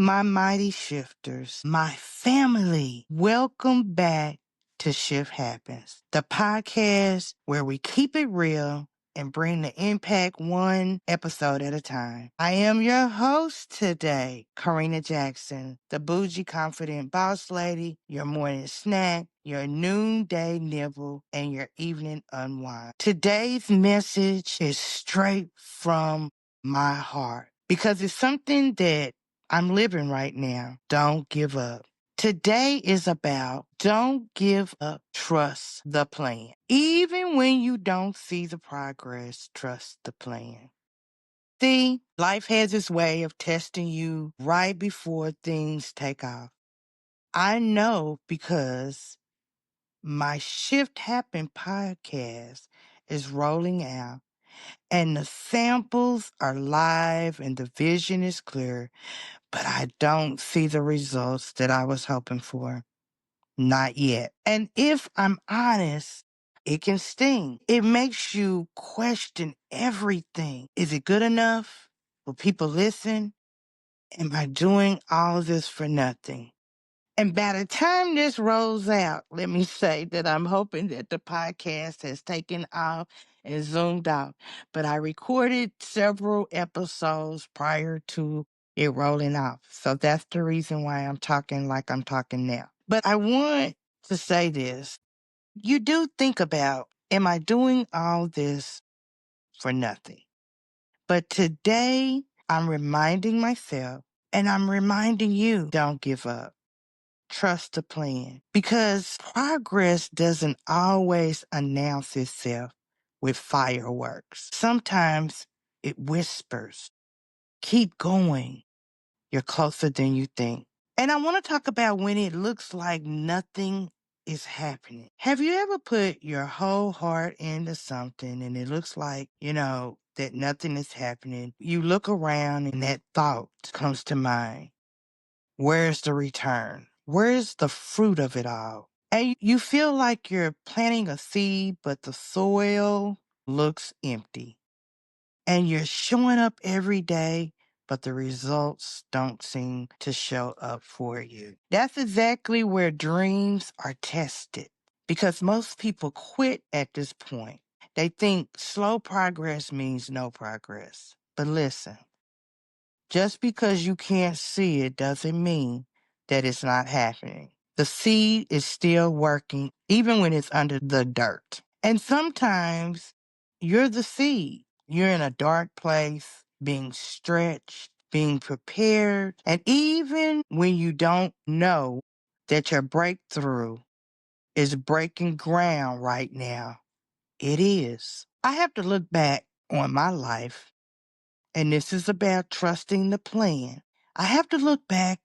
My mighty shifters, my family, welcome back to Shift Happens, the podcast where we keep it real and bring the impact one episode at a time. I am your host today, Corrina Jackson, the bougie confident boss lady, your morning snack, your noonday nibble, and your evening unwind. Today's message is straight from my heart because it's something that I'm living right now. Don't give up. Today is about don't give up. Trust the plan. Even when you don't see the progress, trust the plan. See, life has its way of testing you right before things take off. I know because my Shift Happen podcast is rolling out and the samples are live and the vision is clear, but I don't see the results that I was hoping for. Not yet. And if I'm honest, it can sting. It makes you question everything. Is it good enough? Will people listen? Am I doing all this for nothing? And by the time this rolls out, let me say that I'm hoping that the podcast has taken off and zoomed out. But I recorded several episodes prior to it rolling off. So that's the reason why I'm talking like I'm talking now. But I want to say this. You do think about, am I doing all this for nothing? But today I'm reminding myself and I'm reminding you, don't give up. Trust the plan because progress doesn't always announce itself with fireworks. Sometimes it whispers, keep going. You're closer than you think. And I want to talk about when it looks like nothing is happening. Have you ever put your whole heart into something and it looks like, that nothing is happening? You look around and that thought comes to mind. Where's the return? Where's the fruit of it all? And you feel like you're planting a seed, but the soil looks empty. And you're showing up every day, but the results don't seem to show up for you. That's exactly where dreams are tested because most people quit at this point. They think slow progress means no progress. But listen, just because you can't see it doesn't mean that it's not happening. The seed is still working even when it's under the dirt. And sometimes you're the seed. You're in a dark place, being stretched, being prepared. And even when you don't know that your breakthrough is breaking ground right now, it is. I have to look back on my life, and this is about trusting the plan. I have to look back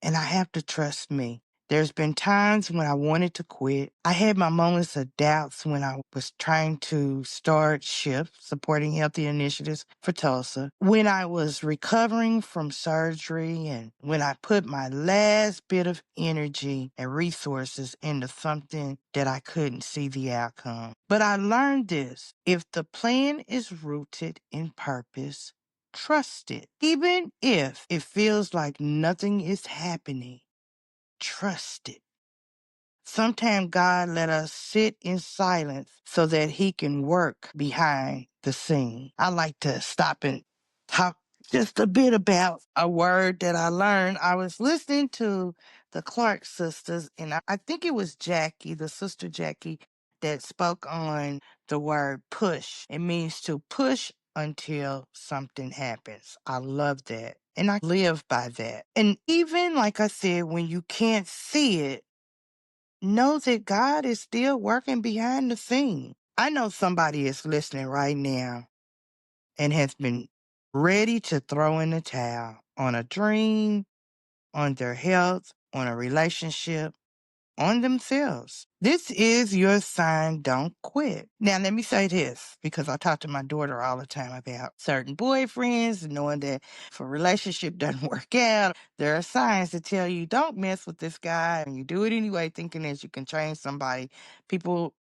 and I have to trust me. There's been times when I wanted to quit. I had my moments of doubts when I was trying to start Shift, supporting healthy initiatives for Tulsa. When I was recovering from surgery and when I put my last bit of energy and resources into something that I couldn't see the outcome. But I learned this. If the plan is rooted in purpose, trust it. Even if it feels like nothing is happening, trust it. Sometimes God let us sit in silence so that he can work behind the scene. I like to stop and talk just a bit about a word that I learned. I was listening to the Clark sisters, and I think it was Jackie, the sister Jackie, that spoke on the word push. It means to push until something happens. I love that. And I live by that. And even like I said, when you can't see it, know that God is still working behind the scene. I know somebody is listening right now and has been ready to throw in the towel on a dream, on their health, on a relationship, on themselves. This is your sign, don't quit. Now, let me say this, because I talk to my daughter all the time about certain boyfriends and knowing that if a relationship doesn't work out, there are signs to tell you don't mess with this guy. And you do it anyway, thinking that you can change somebody. People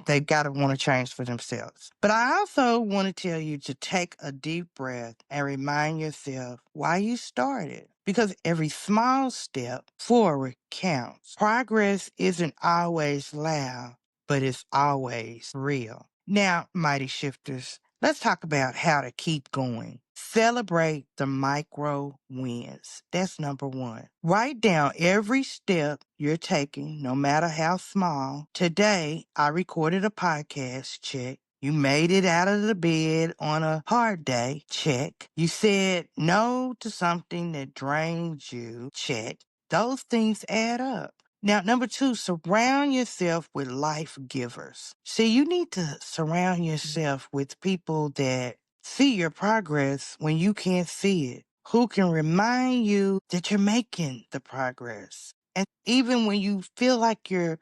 They've got to want to change for themselves. But I also want to tell you to take a deep breath and remind yourself why you started. Because every small step forward counts. Progress isn't always loud, but it's always real. Now, mighty shifters, let's talk about how to keep going. Celebrate the micro wins. That's number one. Write down every step you're taking, no matter how small. Today, I recorded a podcast. Check. You made it out of the bed on a hard day. Check. You said no to something that drains you. Check. Those things add up. Now, number two, surround yourself with life givers. See, you need to surround yourself with people that see your progress when you can't see it, who can remind you that you're making the progress. And even when you feel like you're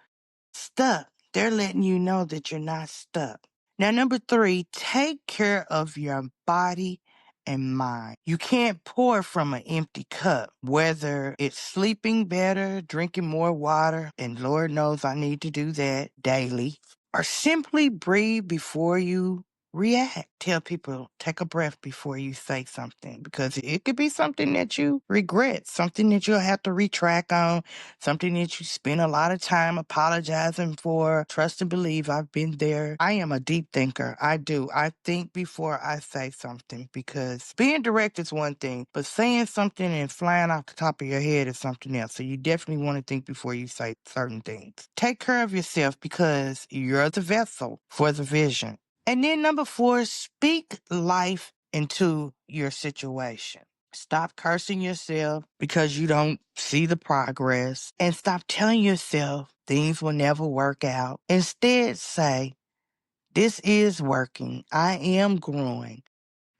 stuck, they're letting you know that you're not stuck. Now, number three, take care of your body and mind. You can't pour from an empty cup, whether it's sleeping better, drinking more water, and Lord knows I need to do that daily, or simply breathe before you react. Tell people, take a breath before you say something, because it could be something that you regret, something that you'll have to retract on, something that you spend a lot of time apologizing for. Trust and believe, I've been there. I am a deep thinker. I do. I think before I say something, because being direct is one thing, but saying something and flying off the top of your head is something else. So you definitely want to think before you say certain things. Take care of yourself, because you're the vessel for the vision. And then number four, speak life into your situation. Stop cursing yourself because you don't see the progress, and stop telling yourself things will never work out. Instead, say, this is working. I am growing,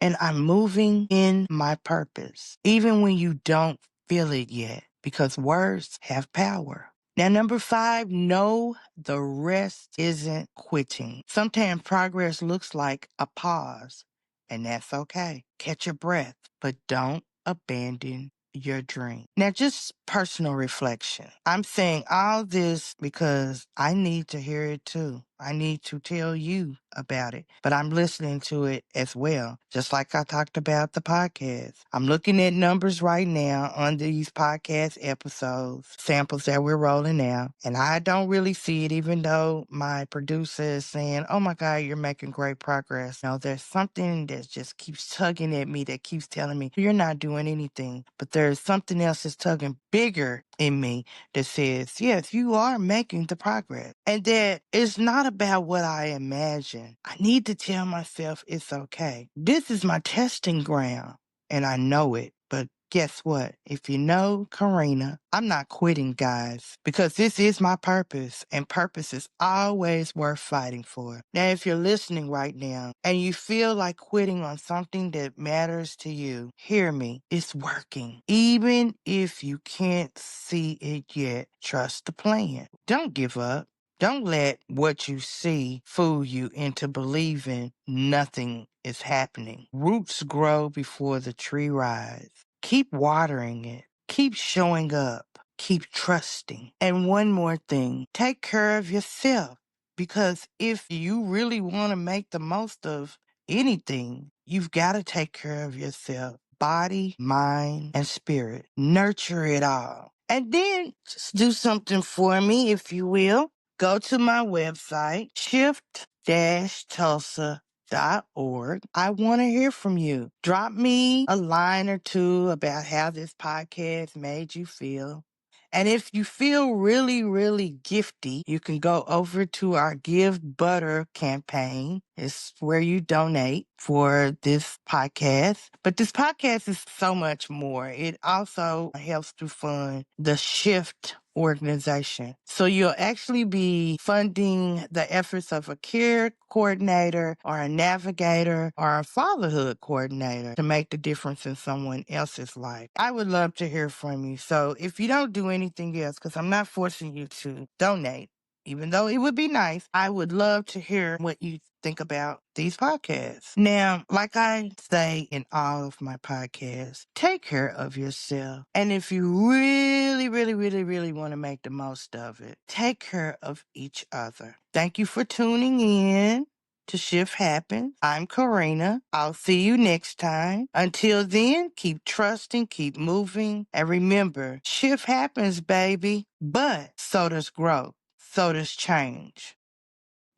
and I'm moving in my purpose, even when you don't feel it yet, because words have power. Now, number five, know the rest isn't quitting. Sometimes progress looks like a pause, and that's okay. Catch your breath, but don't abandon your dream. Now, just personal reflection. I'm saying all this because I need to hear it too. I need to tell you about it, but I'm listening to it as well. Just like I talked about the podcast. I'm looking at numbers right now on these podcast episodes, samples that we're rolling out, and I don't really see it, even though my producer is saying, oh my God, you're making great progress. No, there's something that just keeps tugging at me, that keeps telling me, you're not doing anything. But there's something else that's tugging bigger in me that says, yes, you are making the progress. And that it's not about what I imagine. I need to tell myself it's okay. This is my testing ground, and I know it. But guess what? If you know Corrina, I'm not quitting, guys, because this is my purpose, and purpose is always worth fighting for. Now, if you're listening right now and you feel like quitting on something that matters to you, hear me. It's working. Even if you can't see it yet, trust the plan. Don't give up. Don't let what you see fool you into believing nothing is happening. Roots grow before the tree rise. Keep watering it. Keep showing up. Keep trusting. And one more thing, take care of yourself. Because if you really want to make the most of anything, you've got to take care of yourself. Body, mind, and spirit. Nurture it all. And then just do something for me, if you will. Go to my website, shift-tulsa.org. I want to hear from you. Drop me a line or two about how this podcast made you feel. And if you feel really, really gifty, you can go over to our Give Butter campaign. It's where you donate for this podcast. But this podcast is so much more. It also helps to fund the Shift organization. So you'll actually be funding the efforts of a care coordinator or a navigator or a fatherhood coordinator to make the difference in someone else's life. I would love to hear from you. So if you don't do anything else, because I'm not forcing you to donate, even though it would be nice, I would love to hear what you think about these podcasts. Now, like I say in all of my podcasts, take care of yourself. And if you really, really, really, really want to make the most of it, take care of each other. Thank you for tuning in to Shift Happens. I'm Corrina. I'll see you next time. Until then, keep trusting, keep moving, and remember, shift happens, baby. But so does growth, so does change,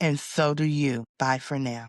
and so do you. Bye for now.